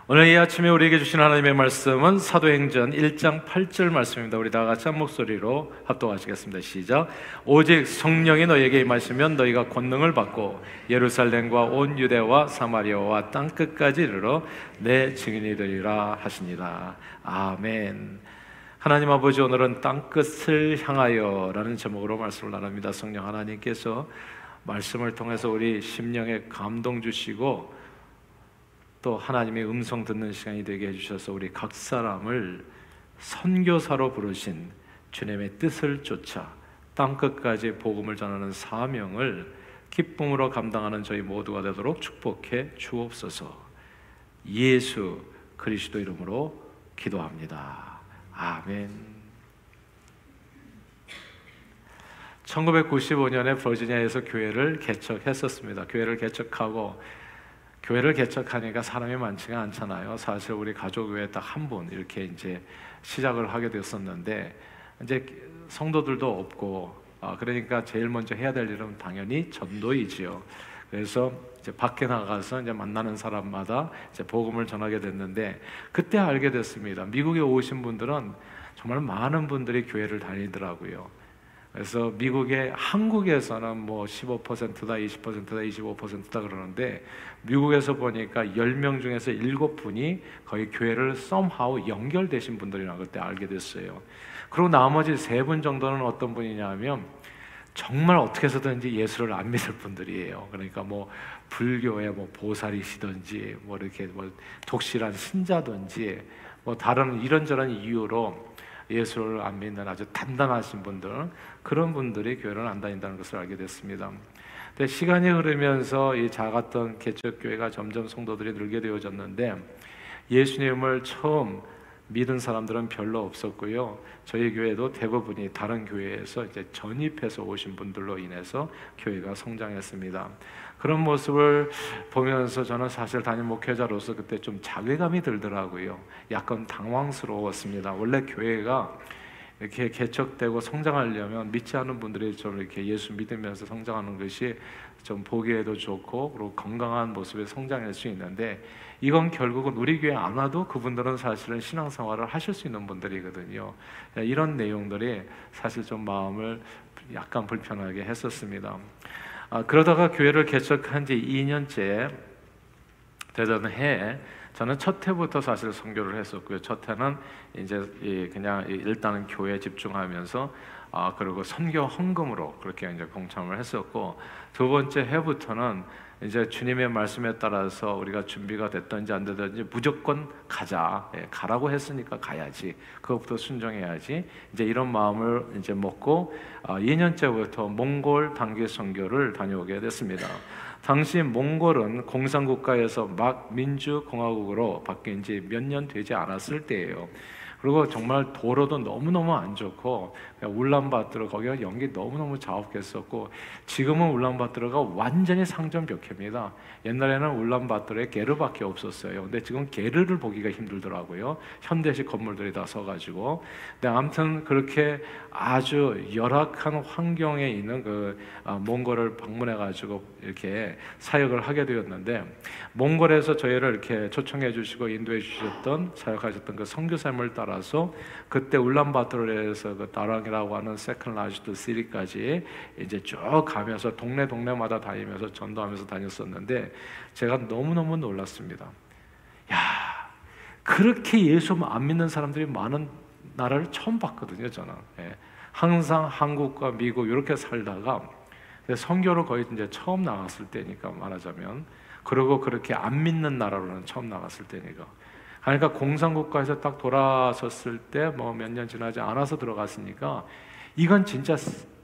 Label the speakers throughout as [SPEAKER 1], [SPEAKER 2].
[SPEAKER 1] 오늘 이 아침에 우리에게 주신 하나님의 말씀은 사도행전 1장 8절 말씀입니다. 우리 다 같이 한 목소리로 합독하시겠습니다. 시작. 오직 성령이 너희에게 임하시면 너희가 권능을 받고 예루살렘과 온 유대와 사마리아와 땅끝까지 이르러 내 증인이 되리라 하시니라. 아멘. 하나님 아버지, 오늘은 땅끝을 향하여 라는 제목으로 말씀을 나눕니다. 성령 하나님께서 말씀을 통해서 우리 심령에 감동 주시고 또 하나님의 음성 듣는 시간이 되게 해주셔서 우리 각 사람을 선교사로 부르신 주님의 뜻을 쫓아 땅끝까지 복음을 전하는 사명을 기쁨으로 감당하는 저희 모두가 되도록 축복해 주옵소서. 예수 그리스도 이름으로 기도합니다. 아멘. 1995년에 버지니아에서 교회를 개척했었습니다. 교회를 개척하니까 사람이 많지가 않잖아요. 사실 우리 가족 외에 딱 한 분 이렇게 이제 시작을 하게 됐었는데, 이제 성도들도 없고, 그러니까 제일 먼저 해야 될 일은 당연히 전도이지요. 그래서 이제 밖에 나가서 이제 만나는 사람마다 이제 복음을 전하게 됐는데, 그때 알게 됐습니다. 미국에 오신 분들은 정말 많은 분들이 교회를 다니더라고요. 그래서 한국에서는 뭐 15%다, 20%다, 25%다 그러는데, 미국에서 보니까 10명 중에서 7분이 거의 교회를 somehow 연결되신 분들이라고 그때 알게 됐어요. 그리고 나머지 3분 정도는 어떤 분이냐면 정말 어떻게 해서든지 예수를 안 믿을 분들이에요. 그러니까 뭐 불교의 뭐 보살이시든지 뭐 이렇게 뭐 독실한 신자든지 뭐 다른 이런저런 이유로 예수를 안 믿는 아주 단단하신 분들, 그런 분들이 교회를 안 다닌다는 것을 알게 됐습니다. 근데 시간이 흐르면서 이 작았던 개척교회가 점점 성도들이 늘게 되어졌는데, 예수님을 처음 믿은 사람들은 별로 없었고요. 저희 교회도 대부분이 다른 교회에서 이제 전입해서 오신 분들로 인해서 교회가 성장했습니다. 그런 모습을 보면서 저는 사실 담임 목회자로서 그때 좀 자괴감이 들더라고요. 약간 당황스러웠습니다. 원래 교회가 이렇게 개척되고 성장하려면 믿지 않은 분들이 좀 이렇게 예수 믿으면서 성장하는 것이 좀 보기에도 좋고 그리고 건강한 모습에 성장할 수 있는데, 이건 결국은 우리 교회 안 와도 그분들은 사실은 신앙생활을 하실 수 있는 분들이거든요. 이런 내용들이 사실 좀 마음을 약간 불편하게 했었습니다. 그러다가 교회를 개척한 지 2년째 되던 해에 저는 첫 해부터 사실 선교를 했었고요. 첫 해는 이제 그냥 일단은 교회에 집중하면서 그리고 선교 헌금으로 그렇게 이제 공참을 했었고, 두 번째 해부터는 이제 주님의 말씀에 따라서 우리가 준비가 됐든지 안 되든지 무조건 가자. 가라고 했으니까 가야지. 그것부터 순종해야지. 이제 이런 마음을 이제 먹고 2년째부터 몽골 단기 선교를 다녀오게 됐습니다. 당시 몽골은 공산국가에서 막 민주공화국으로 바뀐 지 몇 년 되지 않았을 때예요. 그리고 정말 도로도 너무너무 안 좋고, 울란바토르 거기가 연기 너무너무 자욱했었고, 지금은 울란바토르가 완전히 상전벽해입니다. 옛날에는 울란바토르에 게르밖에 없었어요. 근데 지금 게르를 보기가 힘들더라고요. 현대식 건물들이 다 서가지고. 근데 아무튼 그렇게 아주 열악한 환경에 있는 몽골을 방문해가지고 이렇게 사역을 하게 되었는데, 몽골에서 저희를 이렇게 초청해 주시고 인도해 주셨던 사역하셨던 그 선교사님을 따라서 그때 울란바토르에서 그 다랑이라고 하는 세컨 라지트 시리까지 이제 쭉 가면서 동네마다 다니면서 전도하면서 다녔었는데, 제가 너무너무 놀랐습니다. 야, 그렇게 예수 안 믿는 사람들이 많은 나라를 처음 봤거든요, 저는. 항상 한국과 미국 이렇게 살다가 선교로 거의 이제 처음 나갔을 때니까 말하자면, 그리고 그렇게 안 믿는 나라로는 처음 나갔을 때니까. 그러니까 공산국가에서 딱 돌아섰을 때 뭐 몇 년 지나지 않아서 들어갔으니까, 이건 진짜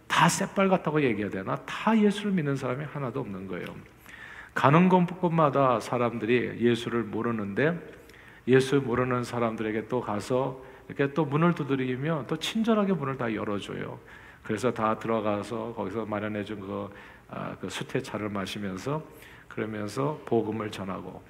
[SPEAKER 1] 다 새빨갛다고 얘기해야 되나? 다 예수를 믿는 사람이 하나도 없는 거예요. 가는 곳곳마다 사람들이 예수를 모르는데, 예수 모르는 사람들에게 또 가서 이렇게 또 문을 두드리면 또 친절하게 문을 다 열어줘요. 그래서 다 들어가서 거기서 마련해준 그 수태차를 마시면서 그러면서 복음을 전하고,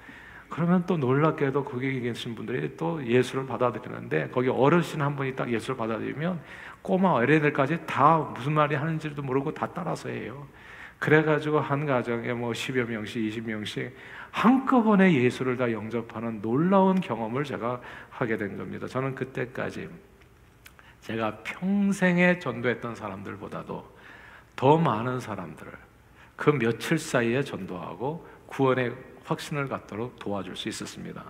[SPEAKER 1] 그러면 또 놀랍게도 거기 계신 분들이 또 예수를 받아들이는데, 거기 어르신 한 분이 딱 예수를 받아들이면 꼬마 어린애들까지 다 무슨 말이 하는지도 모르고 다 따라서 해요. 그래가지고 한 가정에 뭐 10여 명씩 20명씩 한꺼번에 예수를 다 영접하는 놀라운 경험을 제가 하게 된 겁니다. 저는 그때까지 제가 평생에 전도했던 사람들보다도 더 많은 사람들을 그 며칠 사이에 전도하고 구원의 확신을 갖도록 도와줄 수 있었습니다.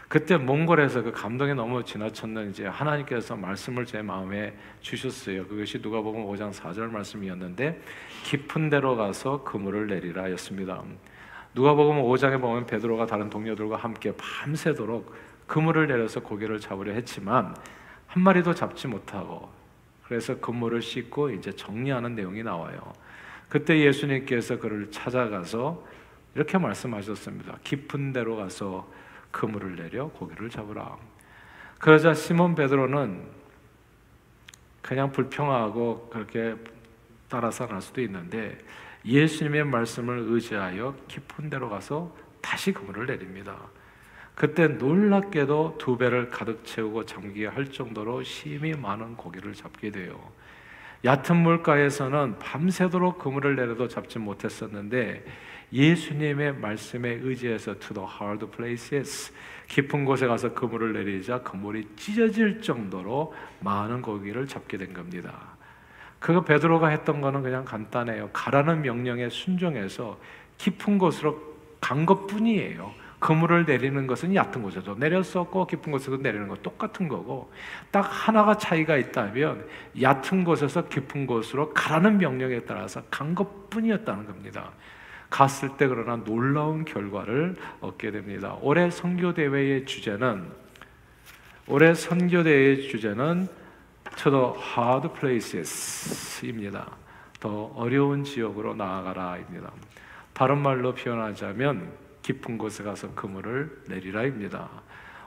[SPEAKER 1] 그때 몽골에서 그 감동이 너무 지나쳤는지 하나님께서 말씀을 제 마음에 주셨어요. 그것이 누가복음 5장 4절 말씀이었는데 깊은 데로 가서 그물을 내리라 였습니다. 누가복음 5장에 보면 베드로가 다른 동료들과 함께 밤새도록 그물을 내려서 고기를 잡으려 했지만 한 마리도 잡지 못하고 그래서 그물을 씻고 이제 정리하는 내용이 나와요. 그때 예수님께서 그를 찾아가서 이렇게 말씀하셨습니다. 깊은 데로 가서 그물을 내려 고기를 잡으라. 그러자 시몬 베드로는 그냥 불평하고 그렇게 따라서 날 수도 있는데 예수님의 말씀을 의지하여 깊은 데로 가서 다시 그물을 내립니다. 그때 놀랍게도 2배를 가득 채우고 잠기게 할 정도로 심히 많은 고기를 잡게 돼요. 얕은 물가에서는 밤새도록 그물을 내려도 잡지 못했었는데 예수님의 말씀에 의지해서 to the hard places, 깊은 곳에 가서 그물을 내리자 그물이 찢어질 정도로 많은 고기를 잡게 된 겁니다. 그거 베드로가 했던 거는 그냥 간단해요. 가라는 명령에 순종해서 깊은 곳으로 간 것뿐이에요. 그물을 내리는 것은 얕은 곳에서 내렸었고 깊은 곳에서 내리는 것 똑같은 거고, 딱 하나가 차이가 있다면 얕은 곳에서 깊은 곳으로 가라는 명령에 따라서 간 것뿐이었다는 겁니다. 갔을 때 그러나 놀라운 결과를 얻게 됩니다. 올해 선교대회의 주제는 To the hard places입니다. 더 어려운 지역으로 나아가라입니다. 다른 말로 표현하자면 깊은 곳에 가서 그물을 내리라입니다.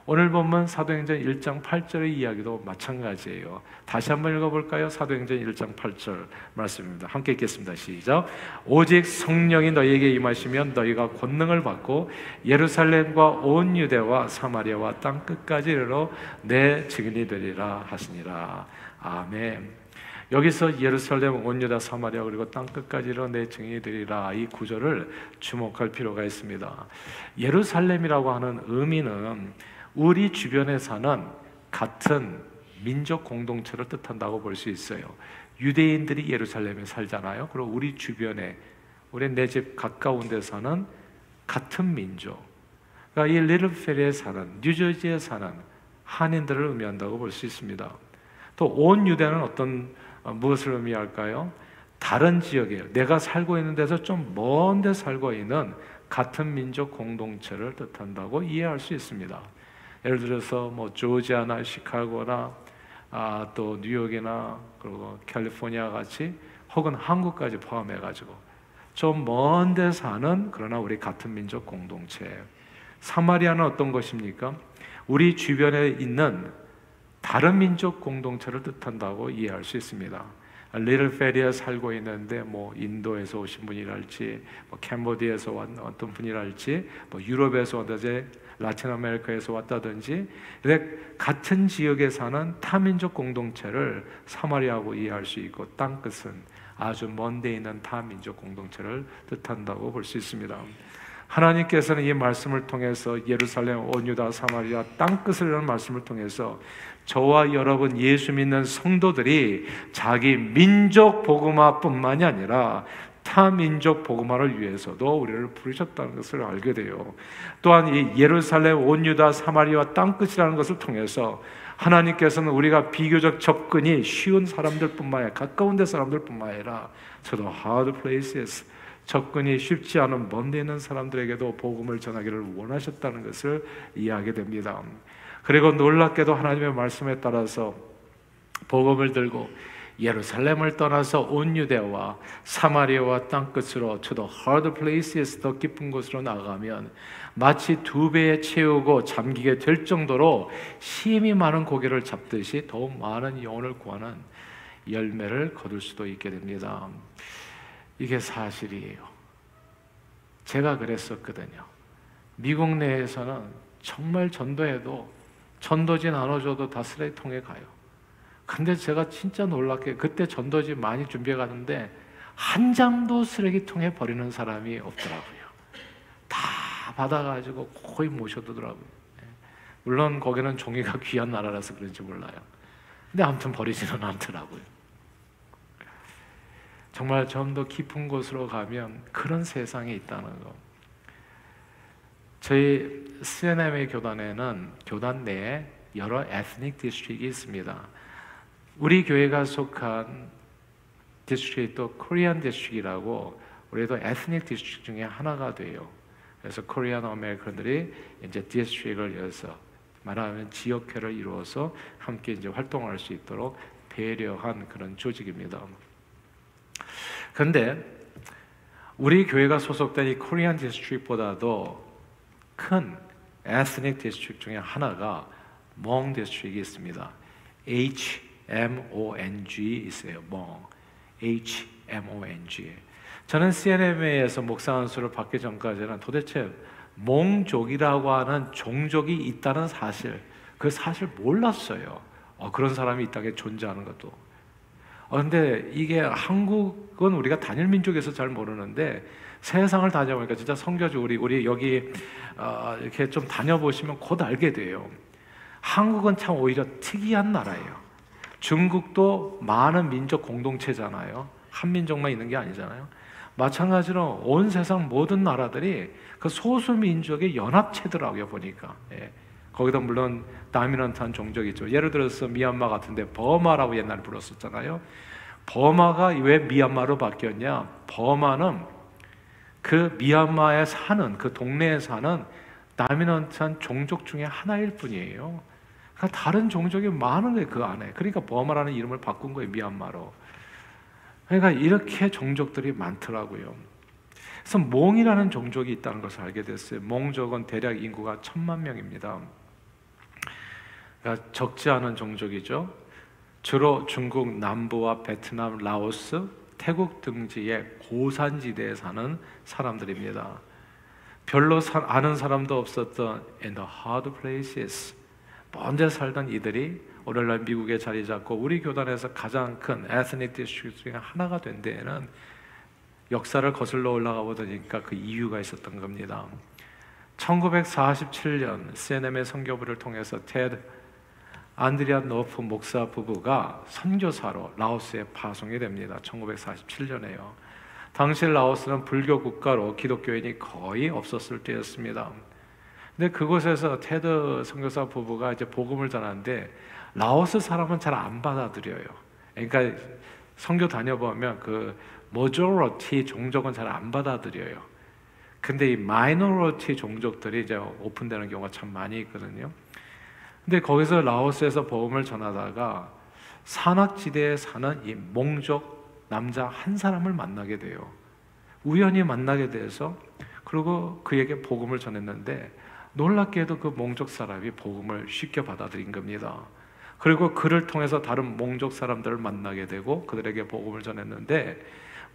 [SPEAKER 1] 오늘 본문 사도행전 1장 8절의 이야기도 마찬가지예요. 다시 한번 읽어볼까요? 사도행전 1장 8절 말씀입니다. 함께 읽겠습니다. 시작. 오직 성령이 너희에게 임하시면 너희가 권능을 받고 예루살렘과 온 유대와 사마리아와 땅 끝까지 이르러 내 증인이 되리라 하시니라. 아멘. 여기서 예루살렘, 온 유다, 사마리아 그리고 땅 끝까지 이르러 내 증인이 되리라, 이 구절을 주목할 필요가 있습니다. 예루살렘이라고 하는 의미는 우리 주변에 사는 같은 민족 공동체를 뜻한다고 볼 수 있어요. 유대인들이 예루살렘에 살잖아요. 그리고 우리 주변에, 우리 내 집 가까운 데 사는 같은 민족, 그러니까 이 리틀페리에 사는, 뉴저지에 사는 한인들을 의미한다고 볼 수 있습니다. 또 온 유대는 무엇을 의미할까요? 다른 지역이에요. 내가 살고 있는 데서 좀 먼 데 살고 있는 같은 민족 공동체를 뜻한다고 이해할 수 있습니다. 예를 들어서 뭐 조지아나 시카고나 또 뉴욕이나 그리고 캘리포니아 같이, 혹은 한국까지 포함해가지고 좀 먼 데 사는, 그러나 우리 같은 민족 공동체. 사마리아는 어떤 것입니까? 우리 주변에 있는 다른 민족 공동체를 뜻한다고 이해할 수 있습니다. 리틀페리에 살고 있는데 뭐 인도에서 오신 분이랄지, 뭐 캄보디아에서 왔던 분이랄지, 뭐 유럽에서 왔다든지 라틴 아메리카에서 왔다든지, 같은 지역에 사는 타민족 공동체를 사마리아하고 이해할 수 있고, 땅끝은 아주 먼 데 있는 타민족 공동체를 뜻한다고 볼 수 있습니다. 하나님께서는 이 말씀을 통해서 예루살렘, 온 유다, 사마리아, 땅끝이라는 말씀을 통해서 저와 여러분 예수 믿는 성도들이 자기 민족 복음화뿐만이 아니라 타민족 복음화를 위해서도 우리를 부르셨다는 것을 알게 돼요. 또한 이 예루살렘, 온 유다, 사마리아, 땅끝이라는 것을 통해서 하나님께서는 우리가 비교적 접근이 쉬운 사람들뿐만 아니라, 가까운 데 사람들뿐만 아니라 to the hard places, 접근이 쉽지 않은 먼 데 있는 사람들에게도 복음을 전하기를 원하셨다는 것을 이해하게 됩니다. 그리고 놀랍게도 하나님의 말씀에 따라서 복음을 들고 예루살렘을 떠나서 온 유대와 사마리아와 땅끝으로 to the hard places, 더 깊은 곳으로 나가면 마치 2배에 채우고 잠기게 될 정도로 심히 많은 고기를 잡듯이 더욱 많은 영혼을 구하는 열매를 거둘 수도 있게 됩니다. 이게 사실이에요. 제가 그랬었거든요. 미국 내에서는 정말 전도해도 전도지 나눠줘도 다 쓰레기통에 가요. 근데 제가 진짜 놀랍게 그때 전도지 많이 준비해 가는데 한 장도 쓰레기통에 버리는 사람이 없더라고요. 다 받아가지고 거의 모셔두더라고요. 물론 거기는 종이가 귀한 나라라서 그런지 몰라요. 근데 아무튼 버리지는 않더라고요. 정말 좀 더 깊은 곳으로 가면 그런 세상이 있다는 거. 저희 CNM의 교단에는 교단 내에 여러 에스닉 디스트릭이 있습니다. 우리 교회가 속한 디스트릭도 코리안 디스트릭이라고 우리도 에스닉 디스트릭 중에 하나가 돼요. 그래서 코리안 아메리칸들이 이제 디스트릭을 이어서 말하면 지역회를 이루어서 함께 이제 활동할 수 있도록 배려한 그런 조직입니다. 그런데 우리 교회가 소속된 이 코리안 디스트릭보다도 큰 에스닉 디스트릭 중에 하나가 몽 디스트릭이 있습니다. HMONG 있어요. 몽. HMONG. 저는 CNMA에서 목사 안수를 받기 전까지는 도대체 몽족이라고 하는 종족이 있다는 사실, 그 사실 몰랐어요. 그런 사람이 이 땅에 존재하는 것도. 근데 이게 한국은 우리가 단일 민족에서 잘 모르는데 세상을 다녀보니까 진짜 선교주 우리 여기 이렇게 좀 다녀보시면 곧 알게 돼요. 한국은 참 오히려 특이한 나라예요. 중국도 많은 민족 공동체잖아요. 한 민족만 있는 게 아니잖아요. 마찬가지로 온 세상 모든 나라들이 그 소수 민족의 연합체더라고요, 보니까. 예. 거기다 물론 다미넌트한 종족이 있죠. 예를 들어서 미얀마 같은데 버마라고 옛날에 불렀었잖아요. 버마가 왜 미얀마로 바뀌었냐? 버마는 그 미얀마에 사는, 그 동네에 사는 다미넌트한 종족 중에 하나일 뿐이에요. 그러니까 다른 종족이 많은 거예요, 그 안에. 그러니까 버마라는 이름을 바꾼 거예요, 미얀마로. 그러니까 이렇게 종족들이 많더라고요. 그래서 몽이라는 종족이 있다는 것을 알게 됐어요. 몽족은 대략 인구가 1000만 명입니다. 그러니까 적지 않은 종족이죠. 주로 중국 남부와 베트남, 라오스, 태국 등지의 고산지대에 사는 사람들입니다. 별로 아는 사람도 없었던 in the hard places, 먼 데 살던 이들이 오늘날 미국에 자리 잡고 우리 교단에서 가장 큰 에스닉 디스트릭 중에 하나가 된 데에는 역사를 거슬러 올라가 보니까 그 이유가 있었던 겁니다. 1947년 CNM의 선교부를 통해서 테드 안드리아 노프 목사 부부가 선교사로 라오스에 파송이 됩니다. 1947년에요. 당시 라오스는 불교 국가로 기독교인이 거의 없었을 때였습니다. 근데 그곳에서 테드 선교사 부부가 이제 복음을 전하는데 라오스 사람은 잘 안 받아들여요. 그러니까 선교 다녀보면 그 majority 종족은 잘 안 받아들여요. 근데 이 minority 종족들이 이제 오픈되는 경우가 참 많이 있거든요. 근데 거기서 라오스에서 복음을 전하다가 산악지대에 사는 이 몽족 남자 한 사람을 만나게 돼요. 우연히 만나게 돼서 그리고 그에게 복음을 전했는데 놀랍게도 그 몽족 사람이 복음을 쉽게 받아들인 겁니다. 그리고 그를 통해서 다른 몽족 사람들을 만나게 되고 그들에게 복음을 전했는데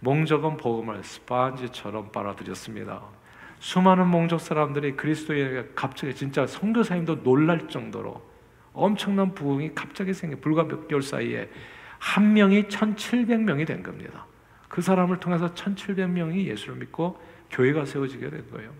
[SPEAKER 1] 몽족은 복음을 스펀지처럼 빨아들였습니다. 수많은 몽족 사람들이 그리스도인에게 갑자기 진짜 선교사님도 놀랄 정도로 엄청난 부흥이 갑자기 생겨 불과 몇 개월 사이에 한 명이 1700명이 된 겁니다. 그 사람을 통해서 1700명이 예수를 믿고 교회가 세워지게 된 거예요.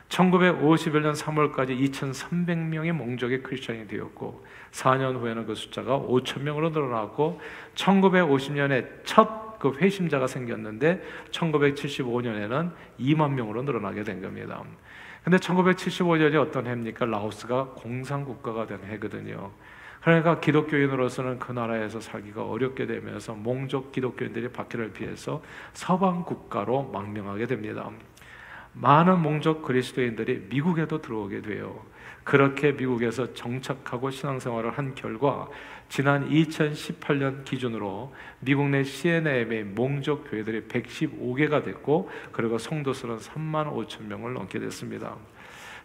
[SPEAKER 1] 1951년 3월까지 2300명의 몽족의 크리스천이 되었고 4년 후에는 그 숫자가 5000명으로 늘어났고 1950년에 첫 그 회심자가 생겼는데 1975년에는 2만 명으로 늘어나게 된 겁니다. 근데 1975년이 어떤 해입니까? 라오스가 공산국가가 된 해거든요. 그러니까 기독교인으로서는 그 나라에서 살기가 어렵게 되면서 몽족 기독교인들이 박해를 피해서 서방 국가로 망명하게 됩니다. 많은 몽족 그리스도인들이 미국에도 들어오게 돼요. 그렇게 미국에서 정착하고 신앙생활을 한 결과 지난 2018년 기준으로 미국 내 CNM의 몽족 교회들이 115개가 됐고 그리고 성도 수는 3만 5천 명을 넘게 됐습니다.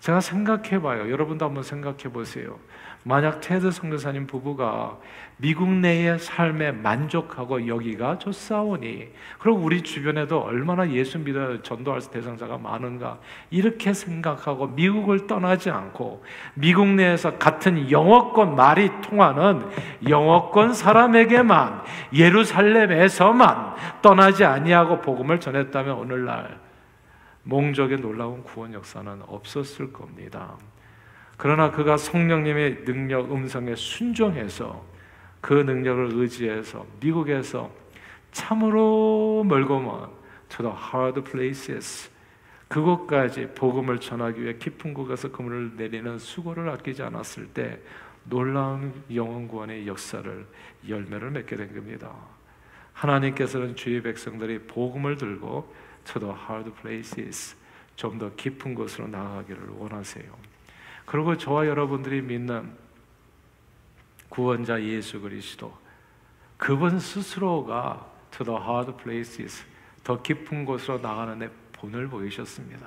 [SPEAKER 1] 제가 생각해봐요. 여러분도 한번 생각해보세요. 만약 테드 선교사님 부부가 미국 내의 삶에 만족하고 여기가 좋사오니, 그리고 우리 주변에도 얼마나 예수 믿어 전도할 대상자가 많은가, 이렇게 생각하고 미국을 떠나지 않고 미국 내에서 같은 영어권 말이 통하는 영어권 사람에게만, 예루살렘에서만 떠나지 아니하고 복음을 전했다면 오늘날 몽족의 놀라운 구원 역사는 없었을 겁니다. 그러나 그가 성령님의 능력 음성에 순종해서 그 능력을 의지해서 미국에서 참으로 멀고 먼 to the hard places, 그곳까지 복음을 전하기 위해 깊은 곳에서 그물을 내리는 수고를 아끼지 않았을 때 놀라운 영혼 구원의 역사를, 열매를 맺게 된 겁니다. 하나님께서는 주의 백성들이 복음을 들고 to the hard places, 좀 더 깊은 곳으로 나아가기를 원하세요. 그리고 저와 여러분들이 믿는 구원자 예수 그리스도, 그분 스스로가 to the hard places, 더 깊은 곳으로 나가는 데 본을 보이셨습니다.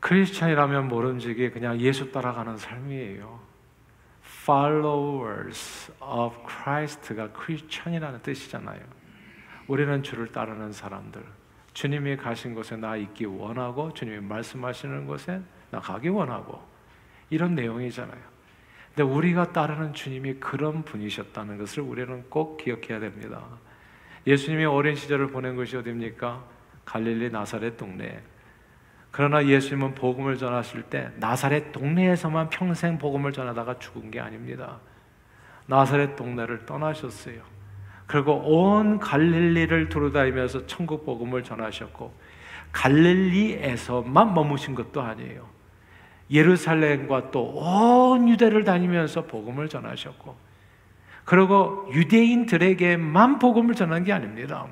[SPEAKER 1] 크리스찬이라면 모름지기 그냥 예수 따라가는 삶이에요. Followers of Christ가 크리스찬이라는 뜻이잖아요. 우리는 주를 따르는 사람들, 주님이 가신 곳에 나 있기 원하고 주님이 말씀하시는 곳에 나 가기 원하고, 이런 내용이잖아요. 근데 우리가 따르는 주님이 그런 분이셨다는 것을 우리는 꼭 기억해야 됩니다. 예수님이 어린 시절을 보낸 곳이 어디입니까? 갈릴리 나사렛 동네. 그러나 예수님은 복음을 전하실 때 나사렛 동네에서만 평생 복음을 전하다가 죽은 게 아닙니다. 나사렛 동네를 떠나셨어요. 그리고 온 갈릴리를 두루다니면서 천국 복음을 전하셨고, 갈릴리에서만 머무신 것도 아니에요. 예루살렘과 또 온 유대를 다니면서 복음을 전하셨고, 그리고 유대인들에게만 복음을 전한 게 아닙니다.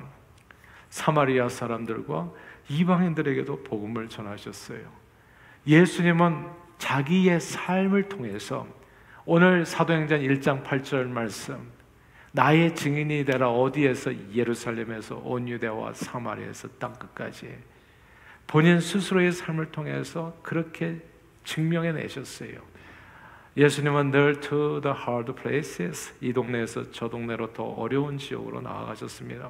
[SPEAKER 1] 사마리아 사람들과 이방인들에게도 복음을 전하셨어요. 예수님은 자기의 삶을 통해서, 오늘 사도행전 1장 8절 말씀, 나의 증인이 되라, 어디에서? 예루살렘에서 온 유대와 사마리아에서 땅끝까지. 본인 스스로의 삶을 통해서 그렇게 증명해 내셨어요. 예수님은 늘 to the hard places, 이 동네에서 저 동네로 더 어려운 지역으로 나아가셨습니다.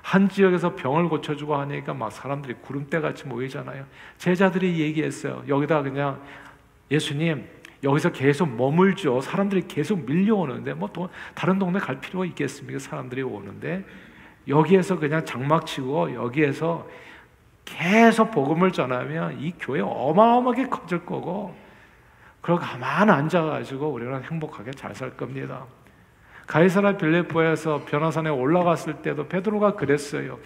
[SPEAKER 1] 한 지역에서 병을 고쳐주고 하니까 막 사람들이 구름대같이 모이잖아요. 제자들이 얘기했어요. 여기다 그냥, 예수님 여기서 계속 머물죠. 사람들이 계속 밀려오는데 뭐 또 다른 동네 갈 필요가 있겠습니까? 사람들이 오는데 여기에서 그냥 장막 치고 여기에서 계속 복음을 전하면 이 교회 어마어마하게 커질 거고, 그러고 가만 앉아가지고 우리는 행복하게 잘 살 겁니다. 가이사랴 빌립보에서 변화산에 올라갔을 때도 베드로가 그랬어요.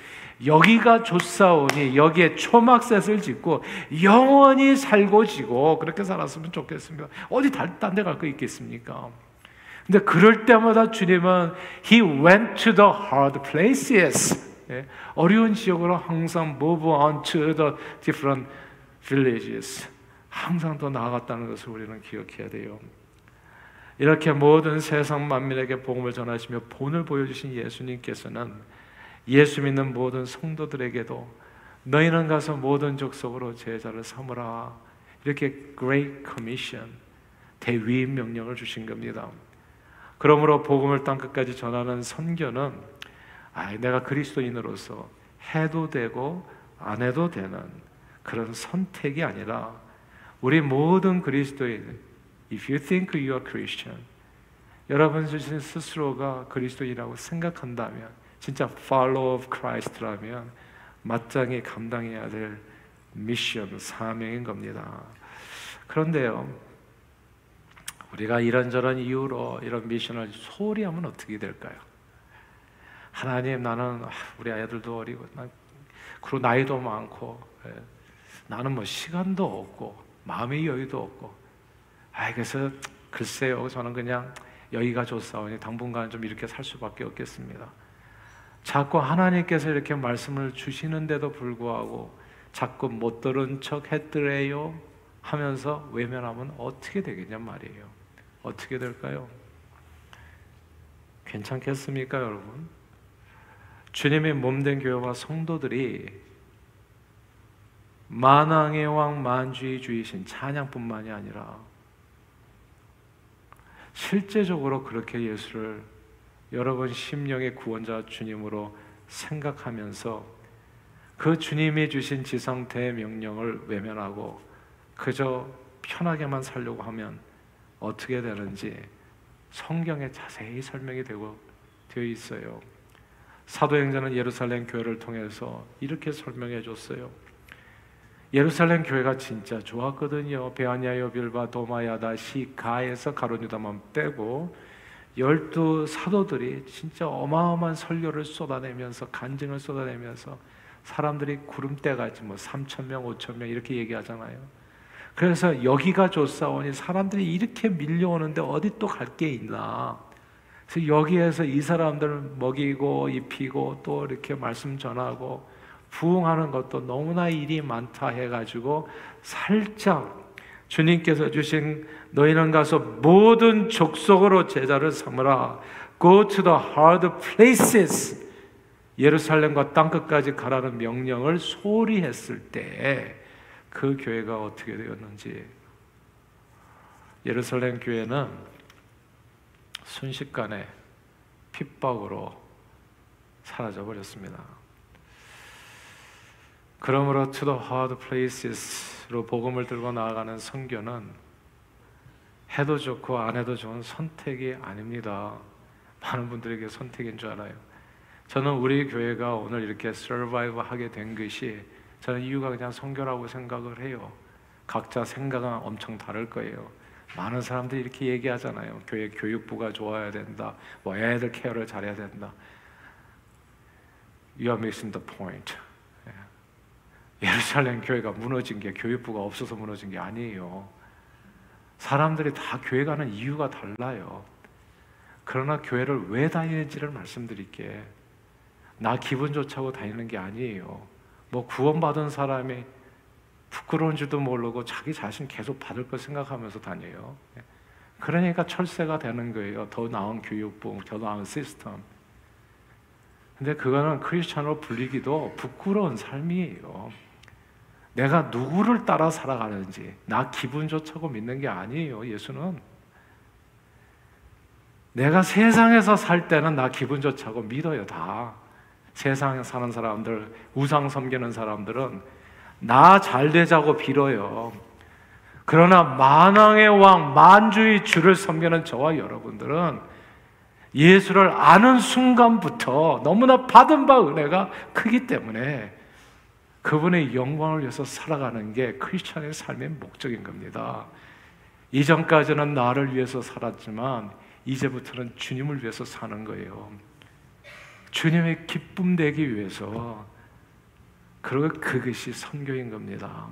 [SPEAKER 1] 여기가 좋사오니 여기에 초막셋을 짓고 영원히 살고 지고 그렇게 살았으면 좋겠습니다. 어디 딴 데 갈 거 있겠습니까? 근데 그럴 때마다 주님은 He went to the hard places, 어려운 지역으로 항상 move on to the different villages, 항상 더 나아갔다는 것을 우리는 기억해야 돼요. 이렇게 모든 세상 만민에게 복음을 전하시며 본을 보여주신 예수님께서는 예수 믿는 모든 성도들에게도 너희는 가서 모든 족속으로 제자를 삼으라, 이렇게 Great Commission, 대위임 명령을 주신 겁니다. 그러므로 복음을 땅끝까지 전하는 선교는 내가 그리스도인으로서 해도 되고 안 해도 되는 그런 선택이 아니라, 우리 모든 그리스도인, If you think you are Christian, 여러분 스스로가 그리스도인이라고 생각한다면, 진짜 follower of Christ라면 마땅히 감당해야 될 미션, 사명인 겁니다. 그런데요, 우리가 이런저런 이유로 이런 미션을 소홀히 하면 어떻게 될까요? 하나님, 나는 우리 아이들도 어리고 그리고 나이도 많고 나는 뭐 시간도 없고 마음의 여유도 없고, 그래서 글쎄요, 저는 그냥 여기가 좋사오니 당분간 좀 이렇게 살 수밖에 없겠습니다. 자꾸 하나님께서 이렇게 말씀을 주시는데도 불구하고 자꾸 못 들은 척 했더래요 하면서 외면하면 어떻게 되겠냐 말이에요. 어떻게 될까요? 괜찮겠습니까, 여러분? 주님의 몸된 교회와 성도들이 만왕의 왕 만주의 주이신 찬양뿐만이 아니라 실제적으로 그렇게 예수를 여러분 심령의 구원자 주님으로 생각하면서 그 주님이 주신 지상 대명령을 외면하고 그저 편하게만 살려고 하면 어떻게 되는지 성경에 자세히 설명이 되어 있어요. 사도행전은 예루살렘 교회를 통해서 이렇게 설명해 줬어요. 예루살렘 교회가 진짜 좋았거든요. 베아냐, 빌바, 도마야다, 시가에서 가룟 유다만 빼고 12 사도들이 진짜 어마어마한 설교를 쏟아내면서 간증을 쏟아내면서 사람들이 구름대같이 3,000명, 5,000명 이렇게 얘기하잖아요. 그래서 여기가 좋사오니 사람들이 이렇게 밀려오는데 어디 또 갈 게 있나. 그래서 여기에서 이 사람들을 먹이고 입히고 또 이렇게 말씀 전하고 부흥하는 것도 너무나 일이 많다 해가지고 살짝 주님께서 주신 너희는 가서 모든 족속으로 제자를 삼으라. Go to the hard places. 예루살렘과 땅끝까지 가라는 명령을 소홀히 했을 때 그 교회가 어떻게 되었는지, 예루살렘 교회는 순식간에 핍박으로 사라져 버렸습니다. 그러므로 to the hard places로 복음을 들고 나아가는 선교는 해도 좋고 안 해도 좋은 선택이 아닙니다. 많은 분들에게 선택인 줄 알아요. 저는 우리 교회가 오늘 이렇게 survive 하게 된 것이 저는 이유가 그냥 선교라고 생각을 해요. 각자 생각은 엄청 다를 거예요. 많은 사람들이 이렇게 얘기하잖아요. 교회 교육부가 좋아야 된다. 애들 케어를 잘해야 된다. You are missing the point. 예루살렘 교회가 무너진 게 교육부가 없어서 무너진 게 아니에요. 사람들이 다 교회 가는 이유가 달라요. 그러나 교회를 왜 다니는지를 말씀드릴게. 나 기분 좋자고 다니는 게 아니에요. 구원받은 사람이 부끄러운 줄도 모르고 자기 자신 계속 받을 걸 생각하면서 다녀요. 그러니까 철새가 되는 거예요. 더 나은 교육부, 더 나은 시스템. 근데 그거는 크리스찬으로 불리기도 부끄러운 삶이에요. 내가 누구를 따라 살아가는지, 나 기분 좋자고 믿는 게 아니에요. 예수는 내가 세상에서 살 때는 나 기분 좋자고 믿어요. 다 세상에 사는 사람들, 우상 섬기는 사람들은 나 잘 되자고 빌어요. 그러나 만왕의 왕 만주의 주를 섬기는 저와 여러분들은 예수를 아는 순간부터 너무나 받은 바 은혜가 크기 때문에 그분의 영광을 위해서 살아가는 게 크리스찬의 삶의 목적인 겁니다. 이전까지는 나를 위해서 살았지만 이제부터는 주님을 위해서 사는 거예요. 주님의 기쁨 되기 위해서. 그리고 그것이 선교인 겁니다.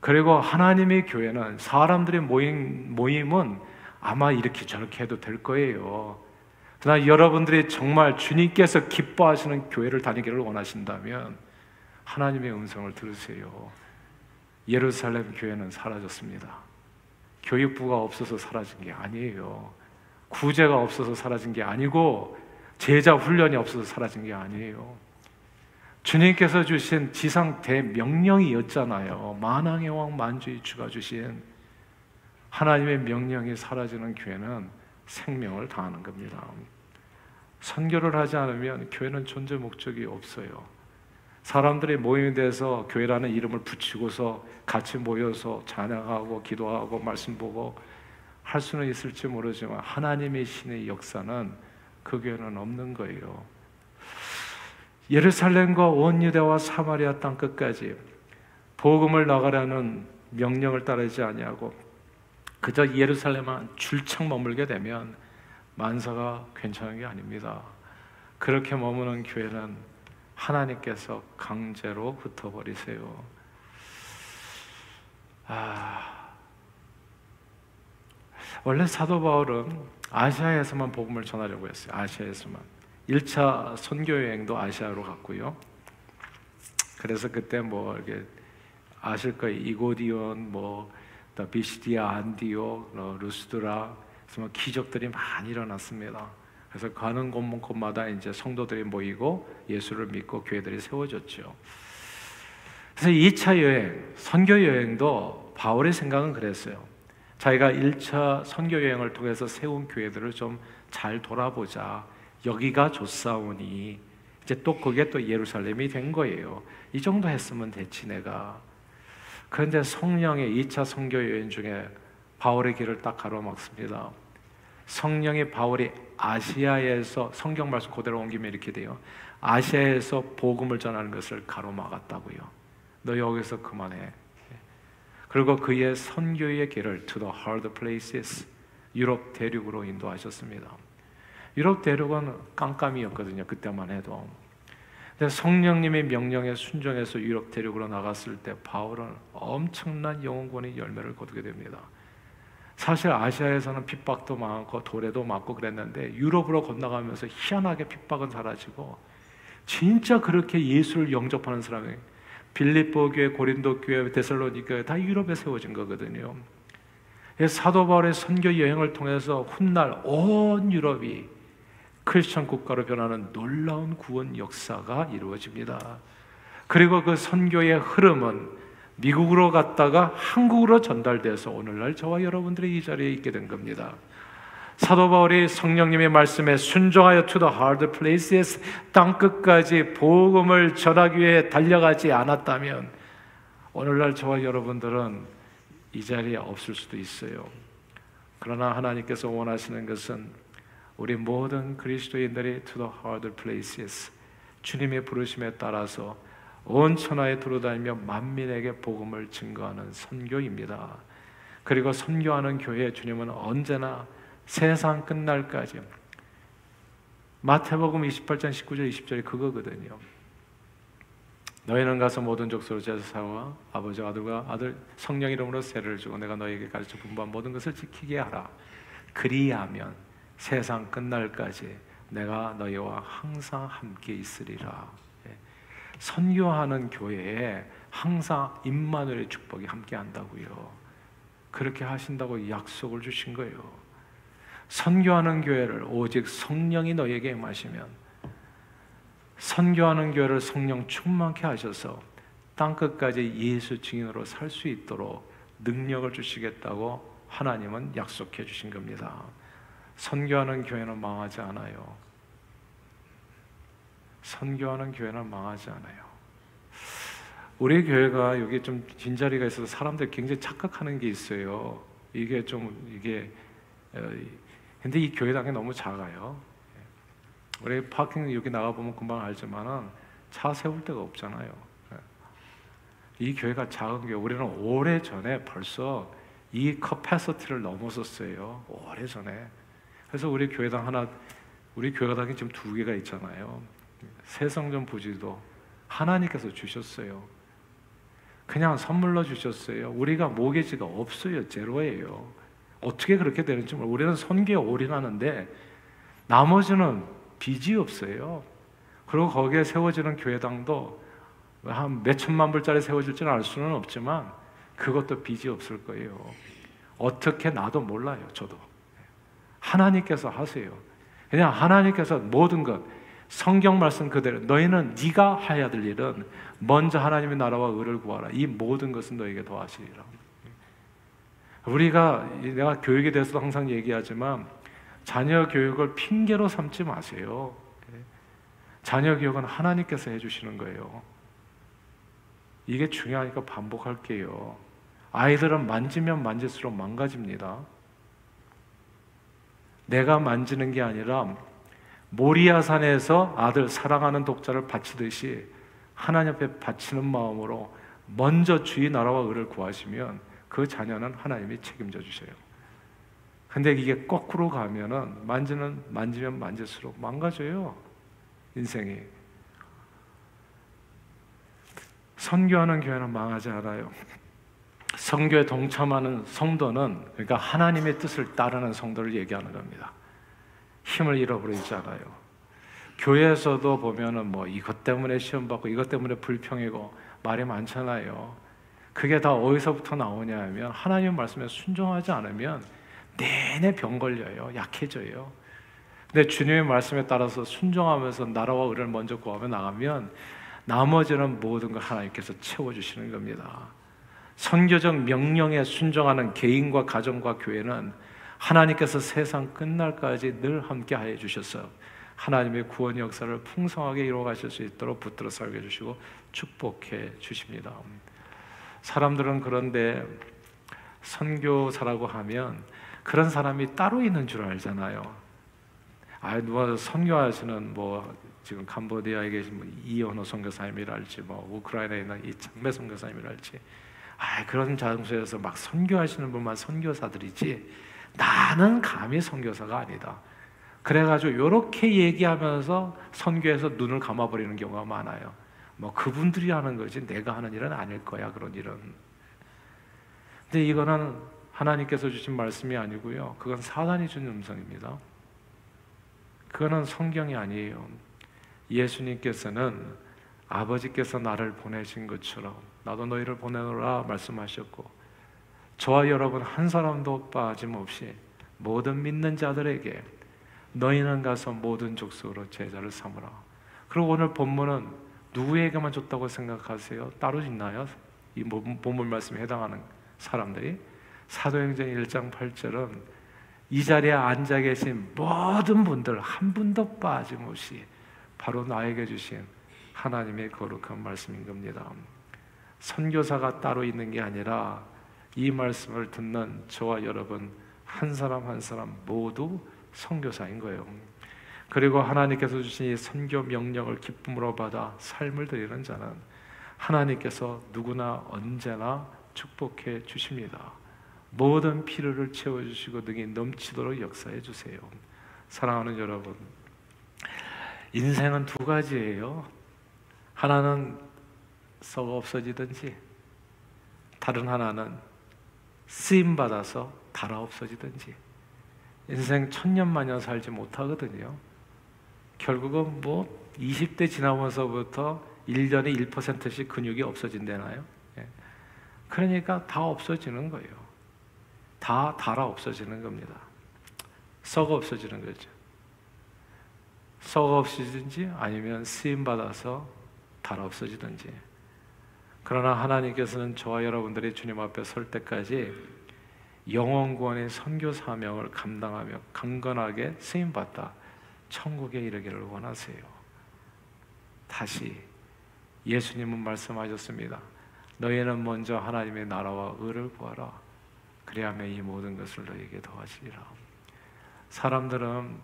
[SPEAKER 1] 그리고 하나님의 교회는 사람들의 모임은 아마 이렇게 저렇게 해도 될 거예요. 그러나 여러분들이 정말 주님께서 기뻐하시는 교회를 다니기를 원하신다면 하나님의 음성을 들으세요. 예루살렘 교회는 사라졌습니다. 교육부가 없어서 사라진 게 아니에요. 구제가 없어서 사라진 게 아니고 제자 훈련이 없어서 사라진 게 아니에요. 주님께서 주신 지상 대명령이었잖아요. 만왕의 왕 만주의 주가 주신 하나님의 명령이 사라지는 교회는 생명을 다하는 겁니다. 선교를 하지 않으면 교회는 존재 목적이 없어요. 사람들이 모임에 대해서 교회라는 이름을 붙이고서 같이 모여서 찬양하고 기도하고 말씀 보고 할 수는 있을지 모르지만 하나님의 신의 역사는 그 교회는 없는 거예요. 예루살렘과 온 유대와 사마리아 땅 끝까지 복음을 나가라는 명령을 따르지 아니하고 그저 예루살렘만 줄창 머물게 되면 만사가 괜찮은 게 아닙니다. 그렇게 머무는 교회는 하나님께서 강제로 흩어버리세요. 원래 사도 바울은 아시아에서만 복음을 전하려고 했어요. 아시아에서만. 1차 선교여행도 아시아로 갔고요. 그래서 그때 이렇게 아실 거예요. 이고디온, 비시디아, 안디옥, 루스드라, 그래서 기적들이 많이 일어났습니다. 그래서 가는 곳마다 이제 성도들이 모이고 예수를 믿고 교회들이 세워졌죠. 그래서 2차 여행, 선교 여행도 바울의 생각은 그랬어요. 자기가 1차 선교 여행을 통해서 세운 교회들을 좀 잘 돌아보자. 여기가 좋사오니 이제 또 그게 또 예루살렘이 된 거예요. 이 정도 했으면 됐지 내가. 그런데 성령의 2차 선교 여행 중에 바울의 길을 딱 가로막습니다. 성령이 바울이 아시아에서, 성경 말씀 그대로 옮기면 이렇게 돼요. 아시아에서 복음을 전하는 것을 가로막았다고요. 너 여기서 그만해. 그리고 그의 선교의 길을 to the hard places, 유럽 대륙으로 인도하셨습니다. 유럽 대륙은 깜깜이었거든요. 그때만 해도. 근데 성령님의 명령에 순종해서 유럽 대륙으로 나갔을 때 바울은 엄청난 영혼권의 열매를 거두게 됩니다. 사실 아시아에서는 핍박도 많고 도래도 많고 그랬는데 유럽으로 건너가면서 희한하게 핍박은 사라지고 진짜 그렇게 예수를 영접하는 사람이 빌립보 교회, 고린도 교회, 데살로니가 교회 다 유럽에 세워진 거거든요. 사도 바울의 선교 여행을 통해서 훗날 온 유럽이 크리스천 국가로 변하는 놀라운 구원 역사가 이루어집니다. 그리고 그 선교의 흐름은 미국으로 갔다가 한국으로 전달돼서 오늘날 저와 여러분들이 이 자리에 있게 된 겁니다. 사도 바울이 성령님의 말씀에 순종하여 to the hard places, 땅끝까지 복음을 전하기 위해 달려가지 않았다면 오늘날 저와 여러분들은 이 자리에 없을 수도 있어요. 그러나 하나님께서 원하시는 것은 우리 모든 그리스도인들이 to the hard places, 주님의 부르심에 따라서 온 천하에 두루다니며 만민에게 복음을 증거하는 선교입니다. 그리고 선교하는 교회에 주님은 언제나 세상 끝날까지, 마태복음 28장 19절 20절이 그거거든요. 너희는 가서 모든 족속으로 제사장과 아버지와 아들과 아들 성령 이름으로 세례를 주고 내가 너희에게 가르쳐 분부한 모든 것을 지키게 하라. 그리하면 세상 끝날까지 내가 너희와 항상 함께 있으리라. 선교하는 교회에 항상 임마누엘의 축복이 함께 한다고요. 그렇게 하신다고 약속을 주신 거예요. 선교하는 교회를 오직 성령이 너희에게 임하시면, 선교하는 교회를 성령 충만케 하셔서 땅끝까지 예수 증인으로 살 수 있도록 능력을 주시겠다고 하나님은 약속해 주신 겁니다. 선교하는 교회는 망하지 않아요. 선교하는 교회는 망하지 않아요. 우리 교회가 여기 좀 빈자리가 있어서 사람들이 굉장히 착각하는 게 있어요. 근데 이 교회당이 너무 작아요. 우리 파킹 여기 나가보면 금방 알지만은 차 세울 데가 없잖아요. 이 교회가 작은 교회, 우리는 오래전에 벌써 이 커패시티를 넘었었어요. 오래전에. 그래서 우리 교회당이 지금 2개가 있잖아요. 새성전 부지도 하나님께서 주셨어요. 그냥 선물로 주셨어요. 우리가 모기지가 없어요. 제로예요. 어떻게 그렇게 되는지 모르겠어요. 우리는 선교에 올인하는데 나머지는 빚이 없어요. 그리고 거기에 세워지는 교회당도 한 몇천만 불짜리 세워질지는 알 수는 없지만 그것도 빚이 없을 거예요. 어떻게 나도 몰라요. 저도. 하나님께서 하세요. 그냥 하나님께서 모든 것, 성경 말씀 그대로 너희는 네가 해야 될 일은 먼저 하나님의 나라와 의를 구하라. 이 모든 것은 너에게 더하시리라. 내가 교육에 대해서도 항상 얘기하지만 자녀 교육을 핑계로 삼지 마세요. 자녀 교육은 하나님께서 해주시는 거예요. 이게 중요하니까 반복할게요. 아이들은 만지면 만질수록 망가집니다. 내가 만지는 게 아니라 모리아산에서 아들 사랑하는 독자를 바치듯이 하나님 앞에 바치는 마음으로 먼저 주의 나라와 의를 구하시면 그 자녀는 하나님이 책임져 주셔요. 근데 이게 거꾸로 가면은 만지면 만질수록 망가져요. 인생이. 선교하는 교회는 망하지 않아요. 선교에 동참하는 성도는, 그러니까 하나님의 뜻을 따르는 성도를 얘기하는 겁니다. 힘을 잃어버리지 않아요. 교회에서도 보면은 이것 때문에 시험 받고 이것 때문에 불평이고 말이 많잖아요. 그게 다 어디서부터 나오냐 하면 하나님 말씀에 순종하지 않으면 내내 병 걸려요. 약해져요. 근데 주님의 말씀에 따라서 순종하면서 나라와 의를 먼저 구하며 나가면 나머지는 모든 걸 하나님께서 채워주시는 겁니다. 선교적 명령에 순종하는 개인과 가정과 교회는 하나님께서 세상 끝날까지 늘 함께하여 주셔서 하나님의 구원 역사를 풍성하게 이루어가실 수 있도록 붙들어 살게 해주시고 축복해 주십니다. 사람들은 그런데 선교사라고 하면 그런 사람이 따로 있는 줄 알잖아요. 누가 선교하시는 지금 캄보디아에 계신 이현호 선교사님이랄지 우크라이나에 있는 이 장배 선교사님이랄지 그런 장소에서 막 선교하시는 분만 선교사들이지 나는 감히 선교사가 아니다. 그래가지고 이렇게 얘기하면서 선교에서 눈을 감아버리는 경우가 많아요. 그분들이 하는 거지 내가 하는 일은 아닐 거야, 그런 일은. 근데 이거는 하나님께서 주신 말씀이 아니고요, 그건 사단이 준 음성입니다. 그거는 성경이 아니에요. 예수님께서는 아버지께서 나를 보내신 것처럼 나도 너희를 보내노라 말씀하셨고, 저와 여러분 한 사람도 빠짐없이 모든 믿는 자들에게 너희는 가서 모든 족속으로 제자를 삼으라. 그리고 오늘 본문은 누구에게만 줬다고 생각하세요? 따로 있나요? 이 본문 말씀에 해당하는 사람들이 사도행전 1장 8절은 이 자리에 앉아 계신 모든 분들 한 분도 빠짐없이 바로 나에게 주신 하나님의 거룩한 말씀인 겁니다. 선교사가 따로 있는 게 아니라 이 말씀을 듣는 저와 여러분 한 사람 한 사람 모두 선교사인 거예요. 그리고 하나님께서 주신 이 선교 명령을 기쁨으로 받아 삶을 드리는 자는 하나님께서 누구나 언제나 축복해 주십니다. 모든 필요를 채워주시고 능히 넘치도록 역사해 주세요. 사랑하는 여러분, 인생은 두 가지예요. 하나는 썩어 없어지든지, 다른 하나는 쓰임받아서 달아 없어지든지. 인생 천년만년 살지 못하거든요. 결국은 20대 지나면서부터 1년에 1%씩 근육이 없어진다나요? 그러니까 다 없어지는 거예요. 다 달아 없어지는 겁니다. 썩어 없어지는 거죠. 썩어 없어지든지 아니면 쓰임받아서 달아 없어지든지. 그러나 하나님께서는 저와 여러분들이 주님 앞에 설 때까지 영원 구원의 선교 사명을 감당하며 강건하게 쓰임받다 천국에 이르기를 원하세요. 다시 예수님은 말씀하셨습니다. 너희는 먼저 하나님의 나라와 의를 구하라. 그리하면 이 모든 것을 너희에게 더하시리라. 사람들은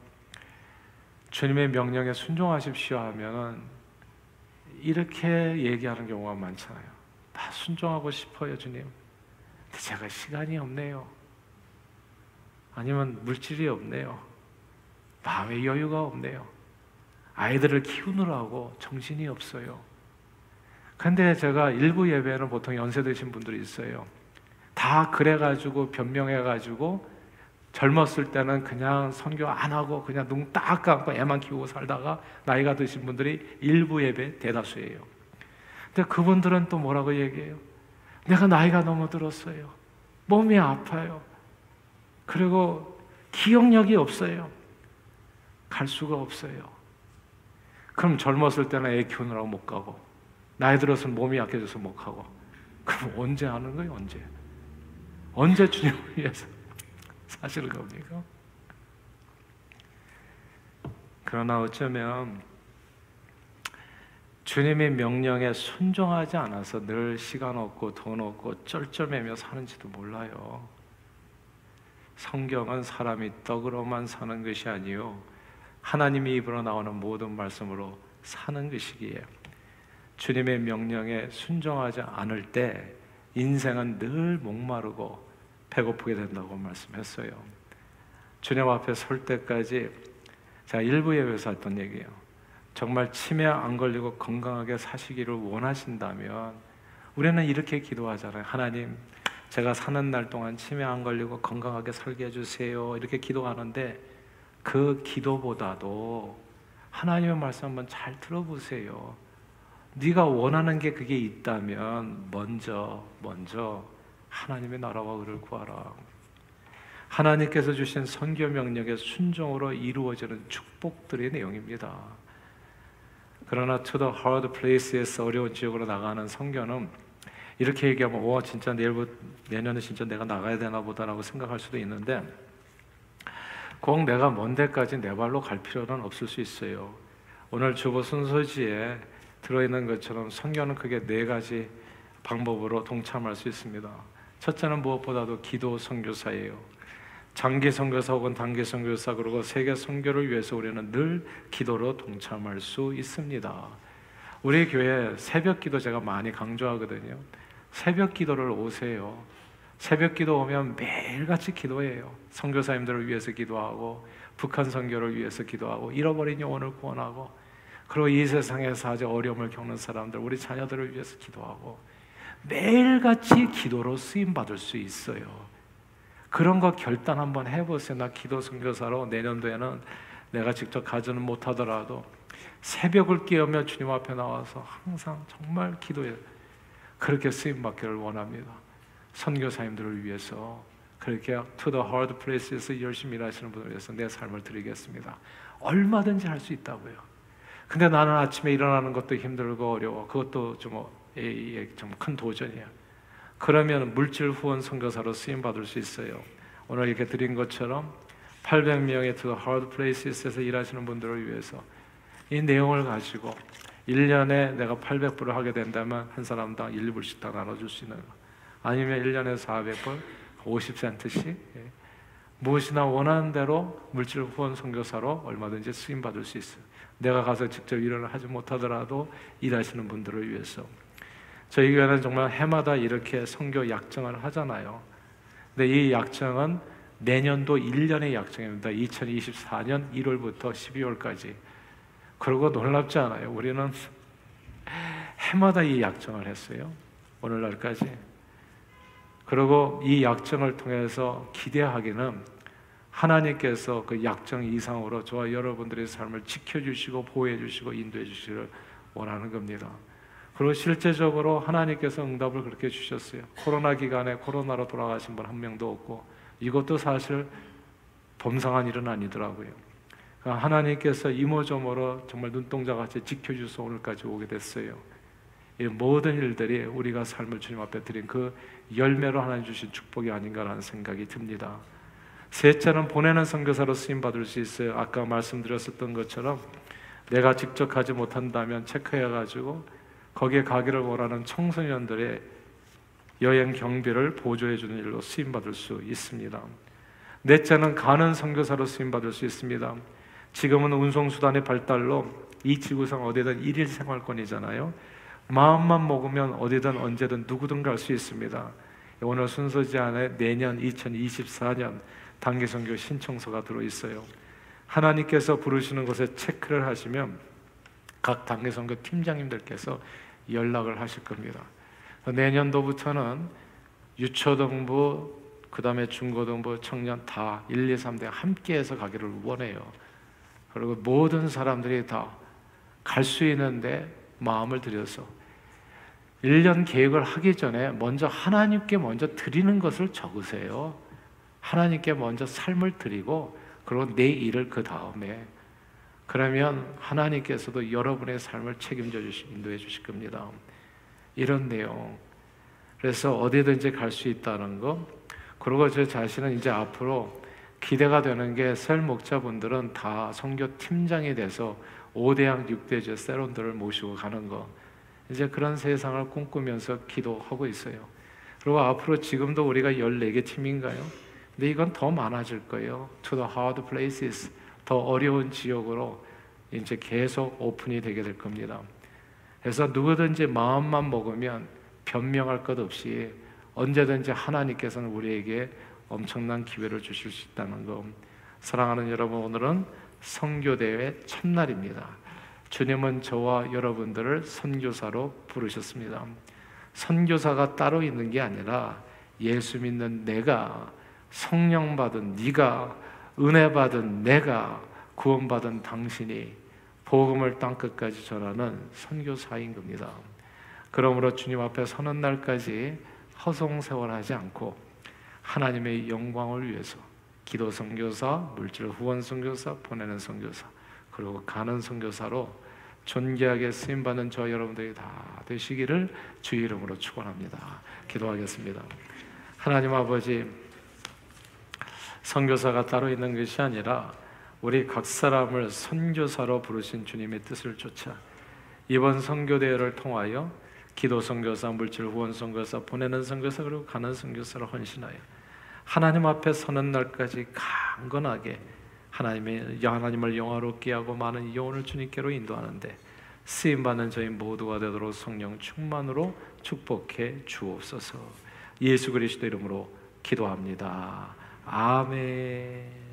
[SPEAKER 1] 주님의 명령에 순종하십시오 하면 이렇게 얘기하는 경우가 많잖아요. 다 순종하고 싶어요, 주님. 근데 제가 시간이 없네요. 아니면 물질이 없네요. 마음의 여유가 없네요. 아이들을 키우느라고 정신이 없어요. 근데 제가 일부 예배는 보통 연세 드신 분들이 있어요. 다 그래가지고 변명해가지고 젊었을 때는 그냥 선교 안 하고 그냥 눈 딱 감고 애만 키우고 살다가 나이가 드신 분들이 일부 예배 대다수예요. 근데 그분들은 또 뭐라고 얘기해요? 내가 나이가 너무 들었어요. 몸이 아파요. 그리고 기억력이 없어요. 갈 수가 없어요. 그럼 젊었을 때는 애 키우느라고 못 가고, 나이 들어서는 몸이 약해져서 못 가고, 그럼 언제 하는 거예요? 언제 주님을 위해서 사시는 겁니까? 그러나 어쩌면 주님의 명령에 순종하지 않아서 늘 시간 없고 돈 없고 쩔쩔매며 사는지도 몰라요. 성경은 사람이 떡으로만 사는 것이 아니요 하나님의 입으로 나오는 모든 말씀으로 사는 것이기에 주님의 명령에 순종하지 않을 때 인생은 늘 목마르고 배고프게 된다고 말씀했어요. 주님 앞에 설 때까지 제가 일부 예배에서 했던 얘기예요. 정말 치매 안 걸리고 건강하게 사시기를 원하신다면 우리는 이렇게 기도하잖아요. 하나님, 제가 사는 날 동안 치매 안 걸리고 건강하게 살게 해주세요. 이렇게 기도하는데 그 기도보다도 하나님의 말씀 한번 잘 들어보세요. 네가 원하는 게 그게 있다면 먼저 하나님의 나라와 의를 구하라. 하나님께서 주신 선교 명령의 순종으로 이루어지는 축복들의 내용입니다. 그러나 to the hard place에서 어려운 지역으로 나가는 선교는 이렇게 얘기하면 와 진짜 내년에 진짜 내가 나가야 되나 보다라고 생각할 수도 있는데 꼭 내가 먼 데까지 내 발로 갈 필요는 없을 수 있어요. 오늘 주보 순서지에 들어있는 것처럼 선교는 크게 4가지 방법으로 동참할 수 있습니다. 첫째는 무엇보다도 기도 선교사예요. 장기 선교사 혹은 단기 선교사 그리고 세계 선교를 위해서 우리는 늘 기도로 동참할 수 있습니다. 우리 교회 새벽 기도 제가 많이 강조하거든요. 새벽 기도를 오세요. 새벽 기도 오면 매일같이 기도해요. 선교사님들을 위해서 기도하고 북한 선교를 위해서 기도하고 잃어버린 영혼을 구원하고 그리고 이 세상에서 아주 어려움을 겪는 사람들 우리 자녀들을 위해서 기도하고 매일같이 기도로 쓰임받을 수 있어요. 그런 거 결단 한번 해보세요. 나 기도 선교사로 내년도에는 내가 직접 가지는 못하더라도 새벽을 깨우며 주님 앞에 나와서 항상 정말 기도해요. 그렇게 쓰임받기를 원합니다. 선교사님들을 위해서 그렇게 to the hard places에서 열심히 일하시는 분을 위해서 내 삶을 드리겠습니다. 얼마든지 할 수 있다고요. 근데 나는 아침에 일어나는 것도 힘들고 어려워. 그것도 좀 큰 도전이야. 그러면 물질 후원 선교사로 쓰임 받을 수 있어요. 오늘 이렇게 드린 것처럼 800명의 to the hard places에서 일하시는 분들을 위해서 이 내용을 가지고 1년에 내가 800불을 하게 된다면 한 사람당 1불씩 다 나눠줄 수 있는 거. 아니면 1년에 400불, 50센트씩 무엇이나 원하는 대로 물질 후원 선교사로 얼마든지 쓰임 받을 수 있어요. 내가 가서 직접 일을 하지 못하더라도 일하시는 분들을 위해서. 저희 교회는 정말 해마다 이렇게 선교 약정을 하잖아요. 근데 이 약정은 내년도 1년의 약정입니다. 2024년 1월부터 12월까지. 그리고 놀랍지 않아요. 우리는 해마다 이 약정을 했어요. 오늘날까지. 그리고 이 약정을 통해서 기대하기는 하나님께서 그 약정 이상으로 저와 여러분들의 삶을 지켜주시고 보호해주시고 인도해주시기를 원하는 겁니다. 그리고 실제적으로 하나님께서 응답을 그렇게 주셨어요. 코로나 기간에 코로나로 돌아가신 분 한 명도 없고 이것도 사실 범상한 일은 아니더라고요. 그러니까 하나님께서 이모저모로 정말 눈동자같이 지켜주셔서 오늘까지 오게 됐어요. 이 모든 일들이 우리가 삶을 주님 앞에 드린 그 열매로 하나님 주신 축복이 아닌가라는 생각이 듭니다. 셋째는 보내는 선교사로 쓰임받을 수 있어요. 아까 말씀드렸었던 것처럼 내가 직접 가지 못한다면 체크해가지고 거기에 가기를 원하는 청소년들의 여행 경비를 보조해주는 일로 쓰임받을 수 있습니다. 넷째는 가는 선교사로 쓰임받을 수 있습니다. 지금은 운송수단의 발달로 이 지구상 어디든 일일 생활권이잖아요. 마음만 먹으면 어디든 언제든 누구든 갈 수 있습니다. 오늘 순서지 안에 내년 2024년 단기선교 신청서가 들어있어요. 하나님께서 부르시는 곳에 체크를 하시면 각 단기선교 팀장님들께서 연락을 하실 겁니다. 내년도부터는 유초등부, 그 다음에 중고등부, 청년 다 1, 2, 3대 함께해서 가기를 원해요. 그리고 모든 사람들이 다 갈 수 있는데 마음을 들여서 1년 계획을 하기 전에 먼저 하나님께 먼저 드리는 것을 적으세요. 하나님께 먼저 삶을 드리고 그리고 내 일을 그 다음에 그러면 하나님께서도 여러분의 삶을 책임져 주시고 인도해 주실 겁니다. 이런 내용. 그래서 어디든지 갈 수 있다는 거. 그리고 저 자신은 이제 앞으로 기대가 되는 게 셀 목자분들은 다 선교 팀장이 돼서 5대양 6대제 세론들을 모시고 가는 거. 이제 그런 세상을 꿈꾸면서 기도하고 있어요. 그리고 앞으로 지금도 우리가 14개 팀인가요? 근데 이건 더 많아질 거예요. To the hard places. 더 어려운 지역으로 이제 계속 오픈이 되게 될 겁니다. 그래서 누구든지 마음만 먹으면 변명할 것 없이 언제든지 하나님께서는 우리에게 엄청난 기회를 주실 수 있다는 것. 사랑하는 여러분, 오늘은 선교대회 첫날입니다. 주님은 저와 여러분들을 선교사로 부르셨습니다. 선교사가 따로 있는 게 아니라 예수 믿는 내가, 성령 받은 네가, 은혜 받은 내가, 구원받은 당신이 복음을 땅끝까지 전하는 선교사인 겁니다. 그러므로 주님 앞에 서는 날까지 허송세월하지 않고 하나님의 영광을 위해서 기도 선교사, 물질 후원 선교사, 보내는 선교사, 그리고 가는 선교사로 존귀하게 쓰임받는 저와 여러분들이 다 되시기를 주의 이름으로 축원합니다. 기도하겠습니다. 하나님 아버지, 선교사가 따로 있는 것이 아니라 우리 각 사람을 선교사로 부르신 주님의 뜻을 쫓아 이번 선교대회를 통하여 기도 선교사, 물질 후원 선교사, 보내는 선교사, 그리고 가는 선교사를 헌신하여 하나님 앞에 서는 날까지 강건하게 하나님을 영화롭게 하고 많은 영혼을 주님께로 인도하는데 쓰임받는 저희 모두가 되도록 성령 충만으로 축복해 주옵소서. 예수 그리스도 이름으로 기도합니다. 아멘.